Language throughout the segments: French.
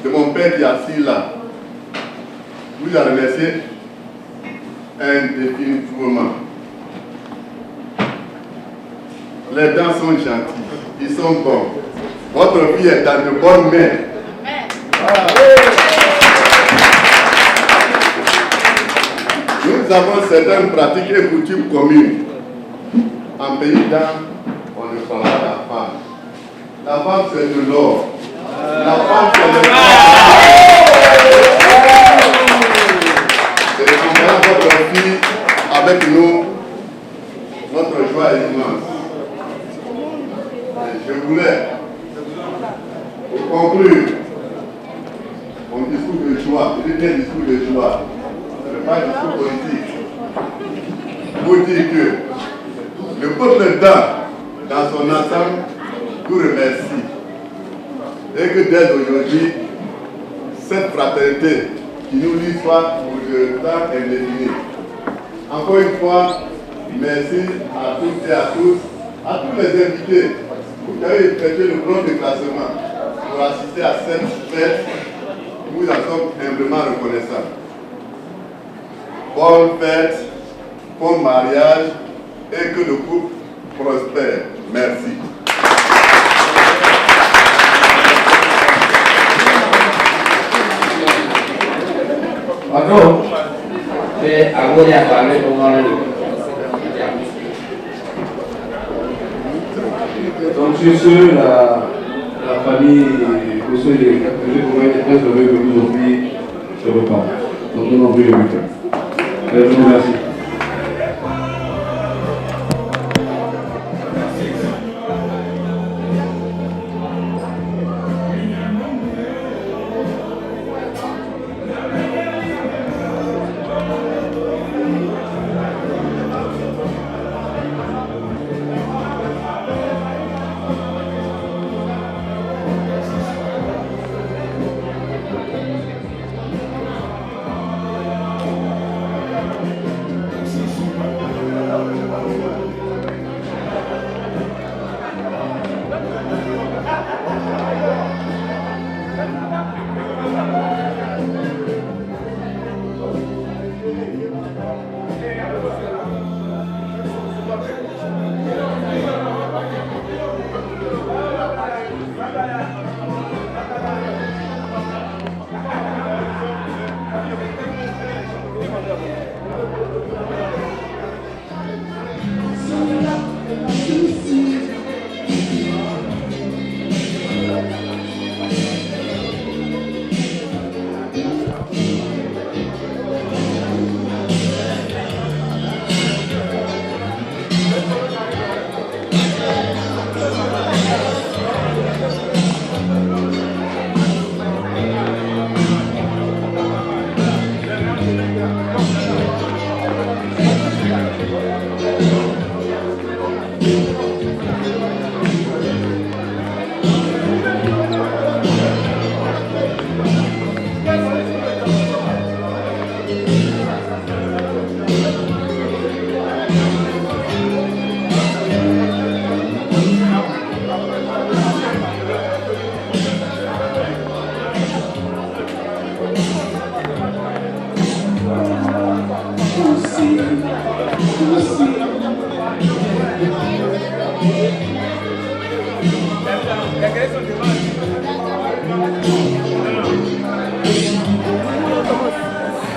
de mon père qui est assis là, vous a remercié indéfiniment. Les dents sont gentilles, ils sont bons. Votre fille est dans de bonnes mains. Nous avons certaines pratiques et coutumes communes. En pays d'âme, on ne parle pas de la femme. La femme, c'est de l'or. La femme, c'est de l'or. Et on verra votre fille avec nous. Notre joie est immense. Et je voulais, pour conclure, mon discours de joie, je dis bien discours de joie, ce n'est pas un discours politique. Vous dire que le peuple dans son ensemble vous remercie. Et que dès aujourd'hui, cette fraternité qui nous lie soit pour le temps indéfini. Encore une fois, merci à toutes et à tous, à tous les invités qui avez effectué le grand déplacement pour assister à cette fête. Nous en sommes humblement reconnaissants. Bonne fête, bon mariage et que le couple prospère. Merci. Bonjour. C'est à vous de parler pour moi. Donc sur ce, la famille Kosso et Capitaine est très heureux que vous offriez ce repas. Donc nous n'en voulons plus. Je vous remercie.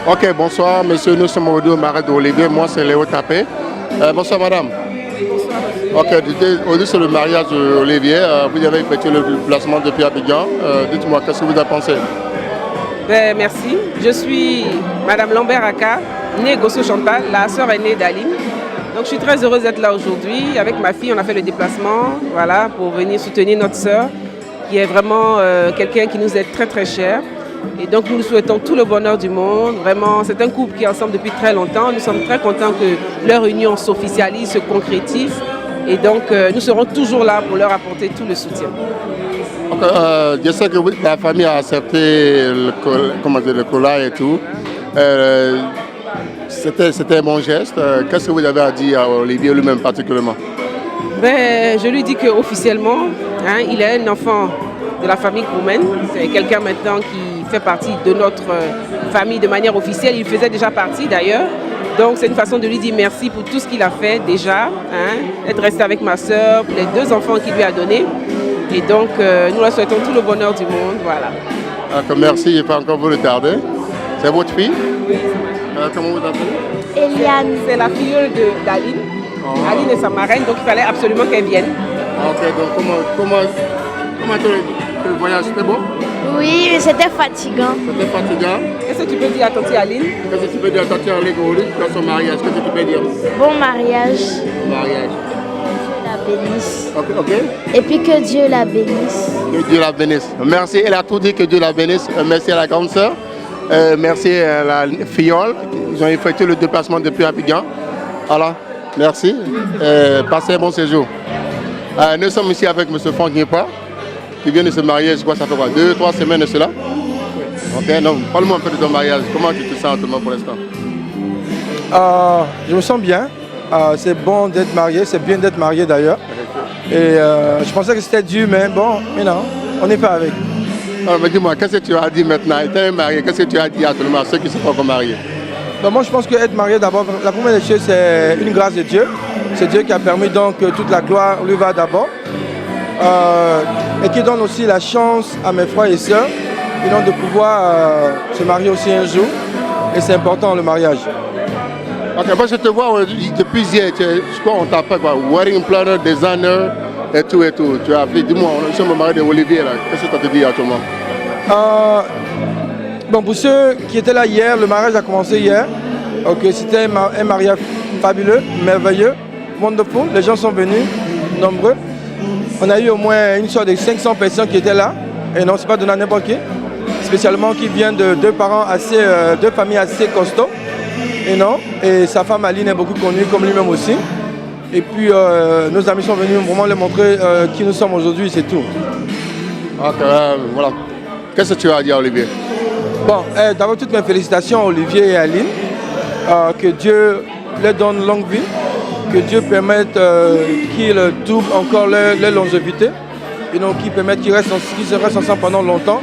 Ok, bonsoir, monsieur. Nous sommes au Marais d'Olivier. Moi, c'est Léo Tapé. Bonsoir, madame. Ok, aujourd'hui, c'est le mariage d'Olivier. Vous avez effectué le placement depuis Abidjan. Dites-moi, qu'est-ce que vous avez pensé? Merci. Je suis madame Lambert Aka, née Gosso Chantal, la sœur aînée d'Aline. Donc, je suis très heureuse d'être là aujourd'hui. Avec ma fille, on a fait le déplacement voilà, pour venir soutenir notre sœur, qui est vraiment quelqu'un qui nous est très, très cher. Et donc nous nous souhaitons tout le bonheur du monde. Vraiment, c'est un couple qui est ensemble depuis très longtemps. Nous sommes très contents que leur union s'officialise, se concrétise. Et donc nous serons toujours là pour leur apporter tout le soutien. Je sais que la famille a accepté le collage et tout. C'était un bon geste. Qu'est-ce que vous avez à dire à Olivier lui-même particulièrement? Je lui dis qu'officiellement, il est un enfant de la famille Koumen. C'est quelqu'un maintenant qui fait partie de notre famille de manière officielle. Il faisait déjà partie d'ailleurs. Donc c'est une façon de lui dire merci pour tout ce qu'il a fait déjà, être resté avec ma soeur, les 2 enfants qu'il lui a donnés. Et donc nous leur souhaitons tout le bonheur du monde. Voilà. Merci, je ne vais pas encore vous retarder. C'est votre fille? Oui. Comment vous appelez? Eliane. C'est la filleule d'Aline. Aline est sa marraine, donc il fallait absolument qu'elle vienne. Ok, donc comment le voyage, c'était bon? Oui, mais c'était fatigant. C'était fatigant? Qu'est-ce que tu peux dire à tante Aline? Qu'est-ce que tu peux dire à tante Aline dans son mariage? Qu'est-ce que tu peux dire? Bon mariage. Bon mariage. Dieu la bénisse. Ok. Et puis que Dieu la bénisse. Que Dieu la bénisse. Merci, elle a tout dit, que Dieu la bénisse. Merci à la grande sœur. Merci à la filleule. Ils ont effectué le déplacement depuis Abidjan. Voilà, merci. Passez un bon séjour. Nous sommes ici avec M. Franck Niepa, qui vient de se marier, je crois que ça fait quoi, 2-3 semaines de cela? Ok, donc parle-moi un peu de ton mariage. Comment tu te sens pour l'instant? Je me sens bien. C'est bon d'être marié, c'est bien d'être marié d'ailleurs. Et je pensais que c'était dur, mais bon, non, on n'est pas avec. Alors, mais dis-moi, qu'est-ce que tu as dit maintenant? Tu es marié, qu'est-ce que tu as dit à tout le monde, à ceux qui ne sont pas encore mariés? Moi, je pense qu'être marié, d'abord, la première des choses, c'est une grâce de Dieu. C'est Dieu qui a permis donc que toute la gloire lui va d'abord. Et qui donne aussi la chance à mes frères et sœurs de pouvoir se marier aussi un jour. Et c'est important, le mariage. Ok, moi je te vois depuis hier, je crois qu'on t'appelle quoi, wedding planner, designer et tout et tout. Tu as fait, dis-moi, nous sommes mariés de Olivier là, qu'est-ce que tu as dit à tout le monde? Bon, pour ceux qui étaient là hier, le mariage a commencé hier. Okay, c'était un mariage fabuleux, merveilleux, wonderful. Les gens sont venus, nombreux. On a eu au moins une sorte de 500 personnes qui étaient là. Et non, c'est pas donné à n'importe qui. Spécialement qui viennent de 2 parents assez, 2 familles assez costauds. Et sa femme Aline est beaucoup connue, comme lui-même aussi. Et puis nos amis sont venus vraiment leur montrer qui nous sommes aujourd'hui, c'est tout. Ok, voilà. Qu'est-ce que tu as dit à Olivier? Bon, d'abord toutes mes félicitations à Olivier et à Aline. Que Dieu leur donne longue vie. Que Dieu permette qu'ils doublent encore leur longévité. Et donc qu'ils permettent qu'ils se restent ensemble pendant longtemps.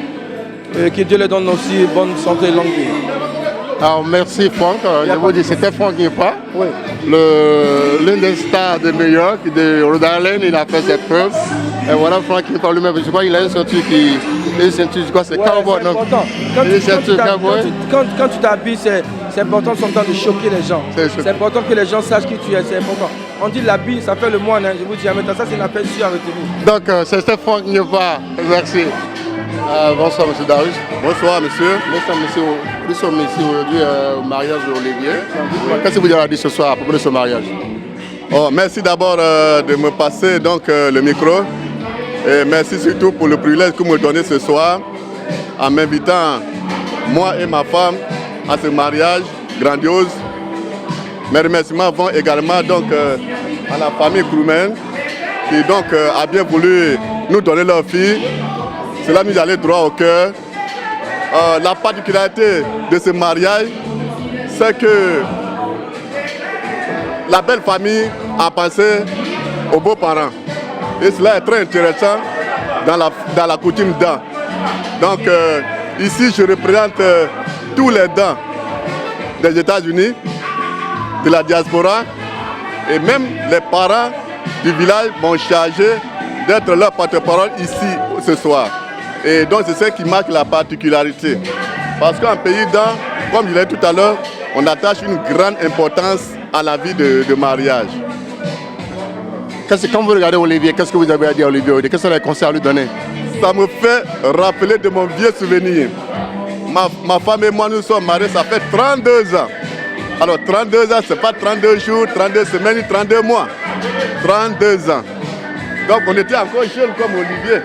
Et que Dieu leur donne aussi bonne santé et longue vie. Alors merci Franck, je vous dis c'était Franck Niepa, oui. L'un des stars de New York, de Rhode Island, il a fait ses preuves. Et voilà Franck Niepa lui-même, je crois qu'il a une ceinture je crois c'est cowboy. Quand tu t'habilles, c'est important son temps de choquer les gens. C'est important que les gens sachent qui tu es, c'est important. On dit l'habit, ça fait le moine, je vous dis, mais ça c'est une affaire sûre à retenir. Donc c'était Franck Niepa, merci. Bonsoir M. Darius. Bonsoir monsieur. Nous sommes ici aujourd'hui au mariage d'Olivier. Qu'est-ce que vous avez dit ce soir à propos de ce mariage? Merci d'abord de me passer donc, le micro. Et merci surtout pour le privilège que vous me donnez ce soir en m'invitant, moi et ma femme, à ce mariage grandiose. Mes remerciements vont également donc, à la famille Koumen qui donc, a bien voulu nous donner leur fille. Cela nous allait droit au cœur. La particularité de ce mariage, c'est que la belle famille a pensé aux beaux-parents. Et cela est très intéressant dans la coutume Dan. Donc ici, je représente tous les Dan des États-Unis, de la diaspora, et même les parents du village m'ont chargé d'être leur porte-parole ici ce soir. Et donc c'est ce qui marque la particularité. Parce qu'en pays Dan, comme je l'ai dit tout à l'heure, on attache une grande importance à la vie de mariage. Quand vous regardez Olivier, qu'est-ce que vous avez à dire à Olivier? Qu'est-ce que les conseils à lui donner? Ça me fait rappeler de mon vieux souvenir. Ma femme et moi, nous sommes mariés, ça fait 32 ans. Alors 32 ans, c'est pas 32 jours, 32 semaines, 32 mois. 32 ans. Donc on était encore jeunes comme Olivier.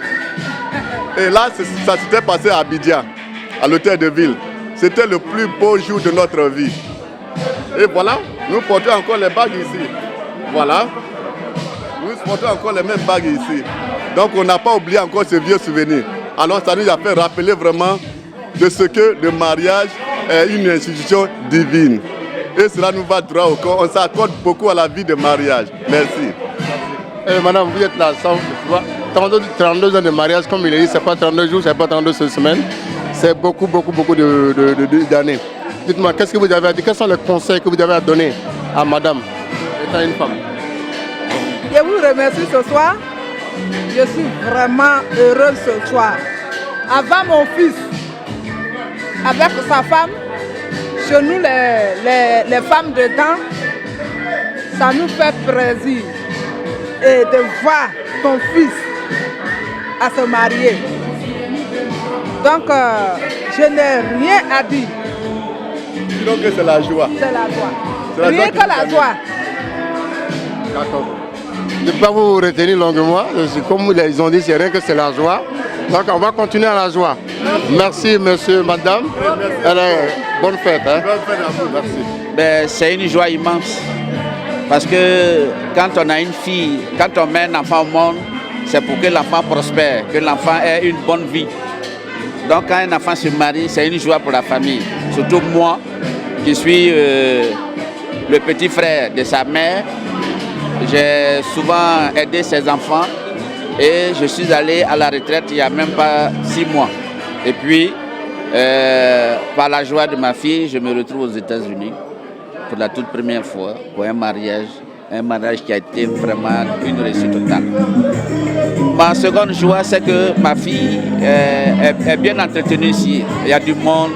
Et là, ça s'était passé à Abidjan, à l'hôtel de ville. C'était le plus beau jour de notre vie. Et voilà, nous portons encore les bagues ici. Voilà. Nous portons encore les mêmes bagues ici. Donc on n'a pas oublié encore ce vieux souvenir. Alors ça nous a fait rappeler vraiment de ce que le mariage est une institution divine. Et cela nous va droit au corps. On s'accorde beaucoup à la vie de mariage. Merci. Madame, vous êtes là, 32 ans de mariage, comme il a dit, c'est pas 32 jours, c'est pas 32 semaines. C'est beaucoup d'années. Dites-moi, qu'est-ce que vous avez à dire? Quels sont les conseils que vous avez à donner à madame, étant une femme? Je vous remercie ce soir. Je suis vraiment heureuse ce soir. Avant mon fils, avec sa femme, chez nous les femmes de temps, ça nous fait plaisir et de voir ton fils à se marier. Donc, je n'ai rien à dire. Sinon que c'est la joie. C'est la joie. C'est la Rien joie que la joie. D'accord. Je ne vais pas vous retenir longuement. Comme ils ont dit, c'est rien que c'est la joie. Donc on va continuer à la joie. Merci monsieur, madame. Bonne fête. Hein? Bonne fête à vous. Merci. Ben, c'est une joie immense. Parce que quand on a une fille, quand on met un enfant au monde, c'est pour que l'enfant prospère, que l'enfant ait une bonne vie. Donc quand un enfant se marie, c'est une joie pour la famille. Surtout moi, qui suis le petit frère de sa mère. J'ai souvent aidé ses enfants et je suis allé à la retraite il n'y a même pas 6 mois. Et puis, par la joie de ma fille, je me retrouve aux États-Unis pour la toute première fois pour un mariage qui a été vraiment une réussite totale. Ma seconde joie, c'est que ma fille est bien entretenue ici. Il y a du monde,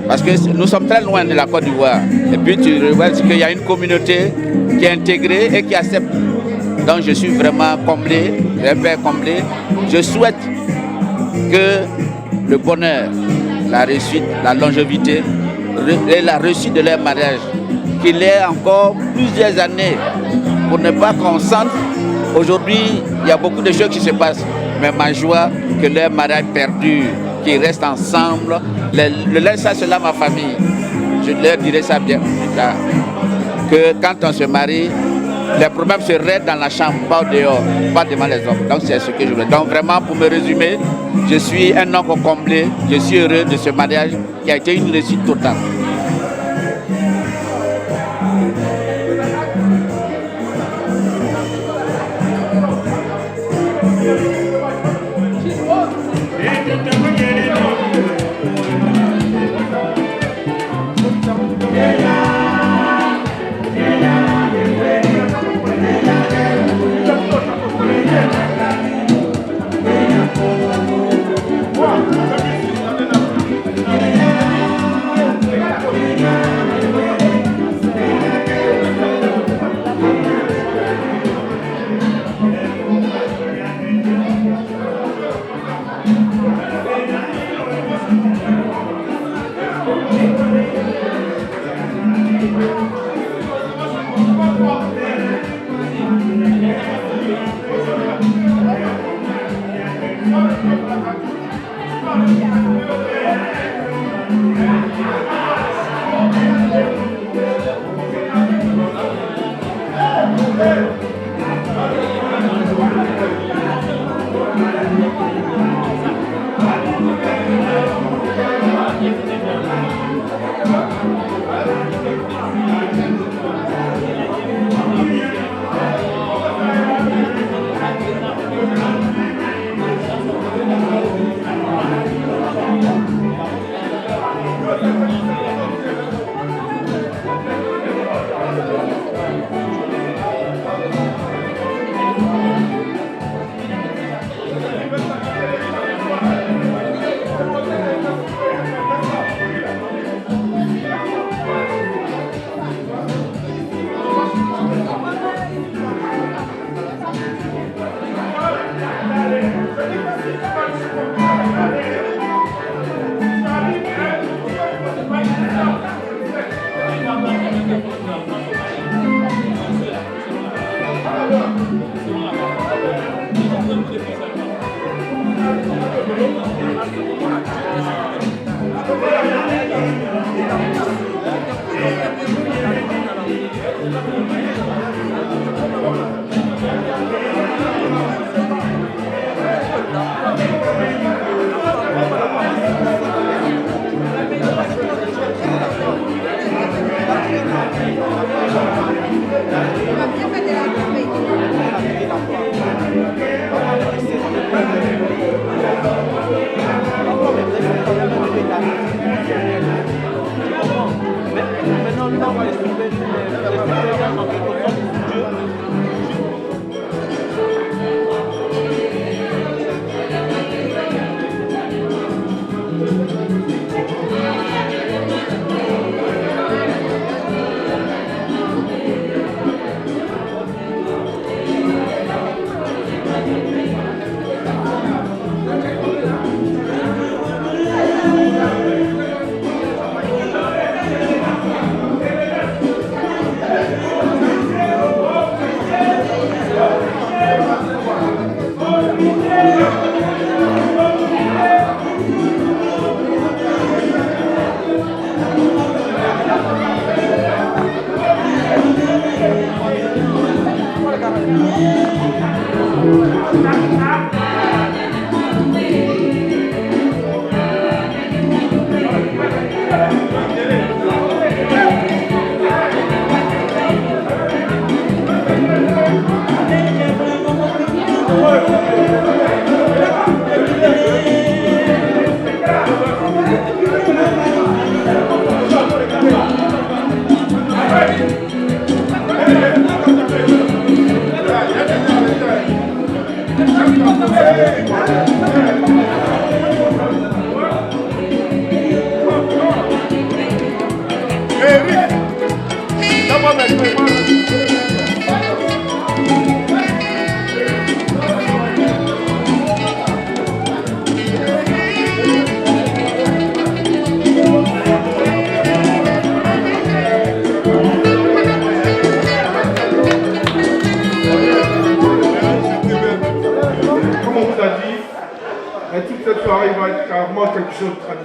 parce que nous sommes très loin de la Côte d'Ivoire. Et puis tu vois qu'il y a une communauté qui est intégrée et qui accepte. Donc je suis vraiment comblé, un peu comblé. Je souhaite que le bonheur, la réussite, la longévité et la réussite de leur mariage, qu'il ait encore plusieurs années pour ne pas qu'on sente. Aujourd'hui, il y a beaucoup de choses qui se passent, mais ma joie que leur mariage perdure, qu'ils restent ensemble. Le laisse ça, c'est là ma famille. Je leur dirai ça bien plus tard. Que quand on se marie, les problèmes se règlent dans la chambre, pas dehors, pas devant les hommes. Donc c'est ce que je veux. Donc vraiment, pour me résumer, je suis un homme comblé, je suis heureux de ce mariage qui a été une réussite totale.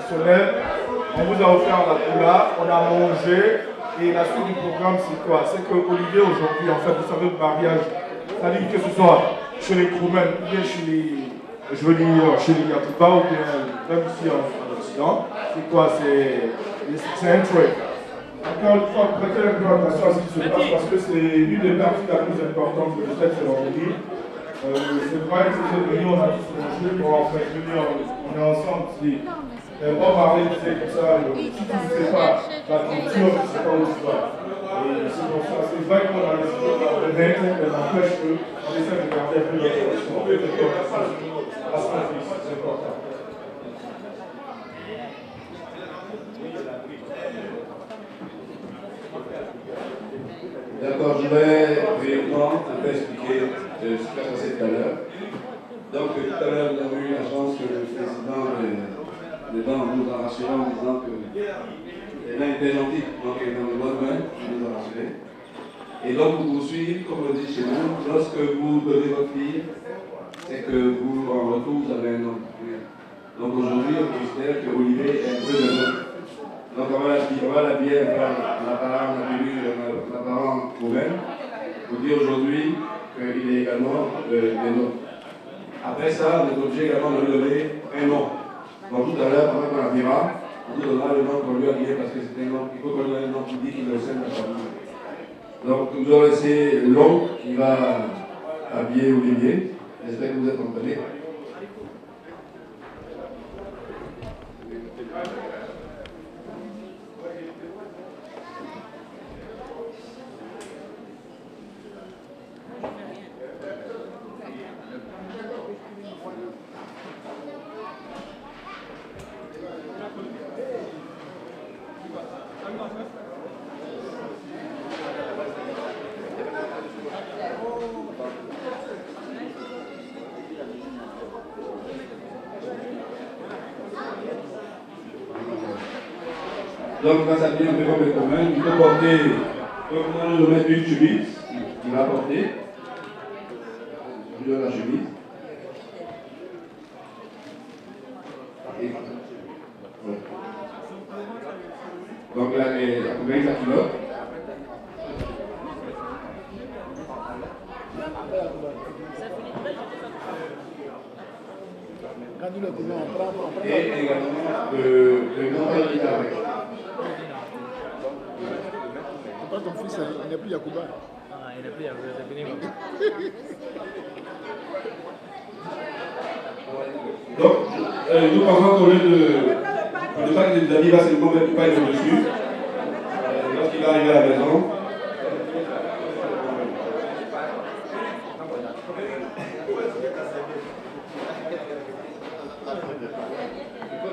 traditionnelle. On vous a offert la poula, on a mangé. Et la suite du programme, c'est quoi? C'est que Olivier, aujourd'hui, en fait, vous savez, le mariage, c'est-à-dire que ce soit chez les Kroumen, ou bien chez les, je veux dire, chez les Yatouba, ou bien même ici en Occident, c'est quoi? C'est un truc. Encore une fois, prêtez un peu attention à ce qui se passe, parce que c'est l'une des parties la plus importante de cette cérémonie. C'est vrai que ces venus, on a tous mangé, bon, en fait, on est ensemble ici. On parler de tout ça, si tu ne sais pas la culture, tu ne sais pas où tu vas. Et c'est pour ça, c'est vrai qu'on a décidé de faire des règles, mais n'empêche qu'on essaie de garder un peu de tradition, de à ce qu'on fait, c'est important. D'accord, je vais brièvement un peu expliquer ce qui s'est passé tout à l'heure. Donc, tout à l'heure, nous avons eu la chance que le président nous a rassuré en disant que les gens étaient gentils, donc ils ont de bonnes mains, il nous a rassuré. Et donc, pour poursuivre, comme on dit chez nous, lorsque vous donnez votre fille, c'est que vous, en retour, vous avez un homme. Donc aujourd'hui, on considère que Olivier est un peu de l'homme. Donc on va l'habiller l'apparent Kroumen pour dire aujourd'hui qu'il est également des nôtres. Après ça, on est obligé également de lui donner un nom. Donc tout à l'heure, pendant qu'on l'habillera, on nous donnera le nom qu'on lui a donné parce que c'est un nom, il faut qu'on lui donne un nom qui dit qu'il est au sein de la famille. Donc nous allons laisser l'oncle qui va habiller Olivier. J'espère que vous êtes comprenez. Donc, on va s'habiller un peu comme les communs. Il faut porter, donc on va nous mettre une chemise qu'il va porter. On lui donne la chemise. Et, ouais. Donc là, la combien la culotte. Et également le grand-père qui est avec. Ton fils, il n'est plus Yacouba. Il n'est plus Yacouba, c'est fini. Donc, nous pensons qu'au lieu de pas que David va seulement mettre pas dessus, lorsqu'il va arriver à la maison,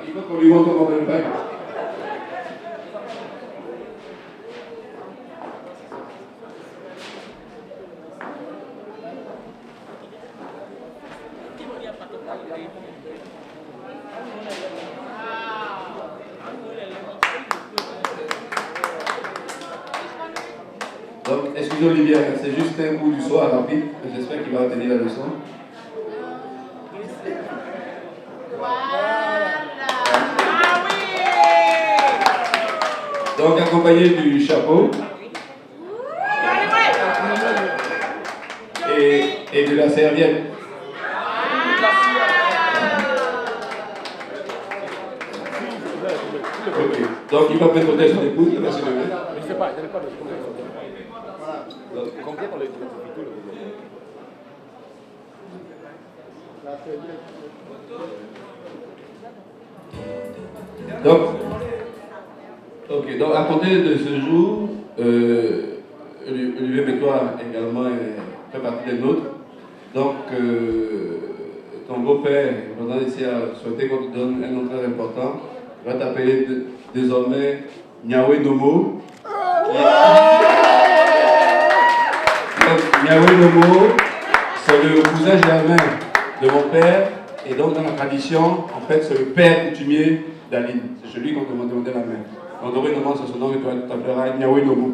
il faut qu'on lui montre comment faire le bain. Donc, excusez Olivier, c'est juste un coup du soir rapide, j'espère qu'il va retenir la leçon. Donc, accompagné du chapeau et de la serviette. Okay. Donc, il va mettre peut-être son épouse, il va se lever. Je ne sais pas, il n'y a pas de combien. Combien pour les donc, à compter de ce jour, Olivier Bétois également fait partie des nôtres. Donc, ton beau-père, pendant ici, a souhaité qu'on te donne un nom très important. Il va t'appeler désormais Nyawé Nomo. Nyawé Nomo, c'est le cousin germain de mon père. Et donc, dans la tradition, en fait, c'est le père coutumier d'Aline. C'est celui qu'on te demandait la main. Donc, dorénavant, c'est son nom et toi, tu t'appelleras Nyawé Nomo.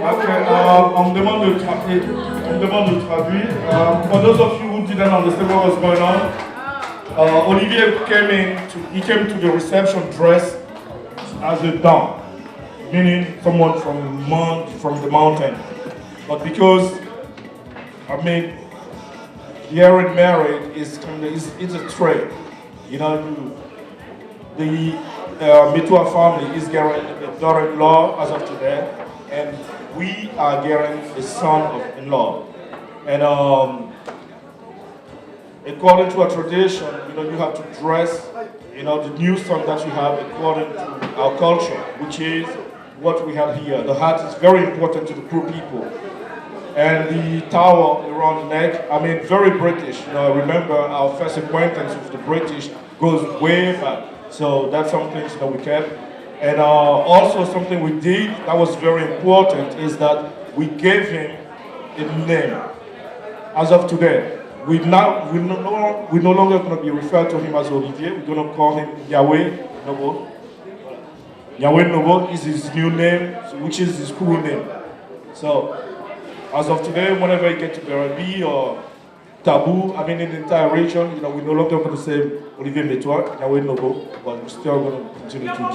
Okay, on demande de traduire. For those of you who didn't understand what was going on, Olivier came to the reception dressed as a down, meaning someone from the mountain. But because getting married is it's a trade. You know, the Metua family is getting a daughter-in-law as of today, and we are getting a son-in-law. And according to our tradition, you know, you have to dress, you know, the new son that you have according to our culture, which is what we have here. The hat is very important to the poor people. And the towel around the neck, very British. You know, remember our first acquaintance with the British goes way back. So that's something, you know, we kept. And also something we did that was very important is that we gave him a name. As of today, we're no longer going to be referred to him as Olivier. We're going to call him Yahweh Nobo. Yahweh Nobo is his new name, which is his cool name. So, as of today, whenever you get to Berabi or Tabou, in the entire region, you know, we're no longer going to say Olivier Metoua, Yahweh Nobo, but we're still going to continue to keep,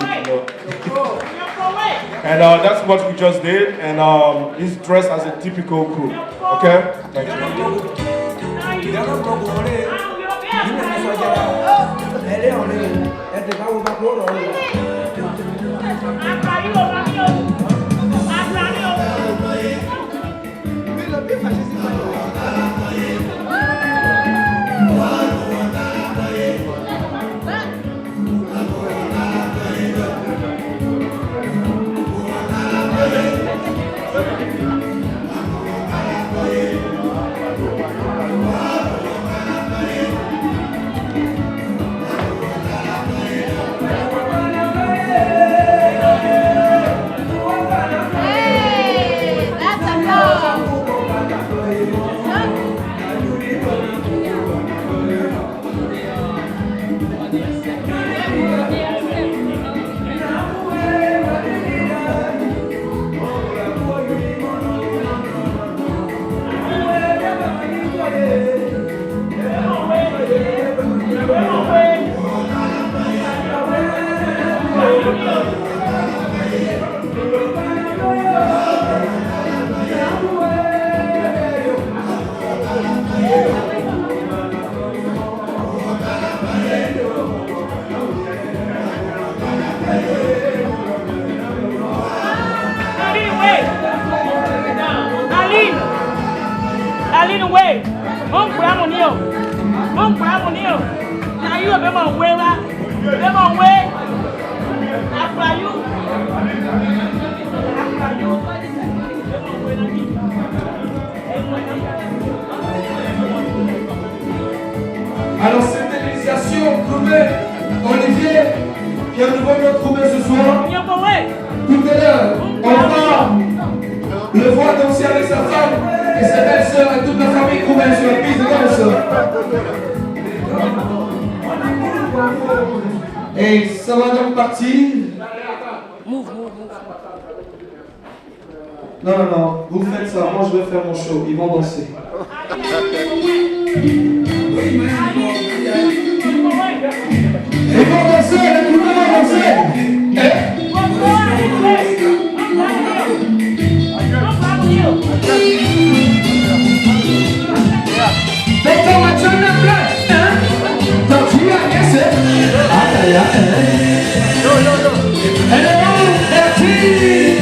you know. And that's what we just did, and he's dressed as a typical crew. Okay? Thank you. Alors cette initiation promet Olivier qui est nouveau notre trouvé ce soir. Tout à l'heure, on va le voir danser avec sa femme et sa belle-sœur et toute la famille roumaine sur la piste de danse. Et ça va donc partir. Non, vous faites ça, moi je vais faire mon show, ils vont danser. Ils vont danser, les couleurs vont danser. Docteur Mathieu Neblin, donc tu as cassé. Elle est où, la fille?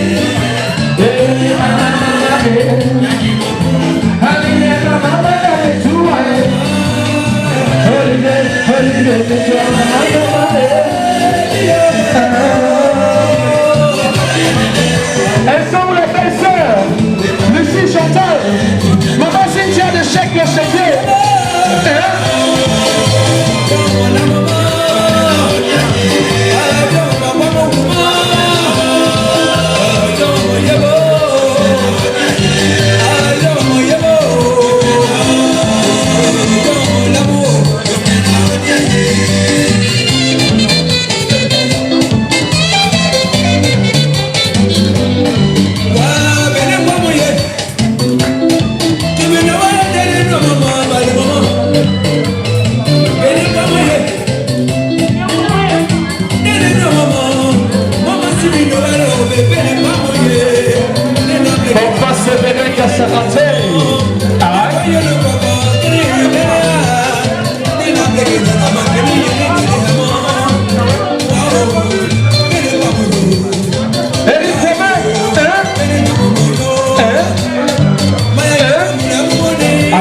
Elles sont les belles-sœurs, Lucie Chantal, maman Cynthia de Chèque le Chéquier.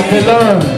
c'est l'heure.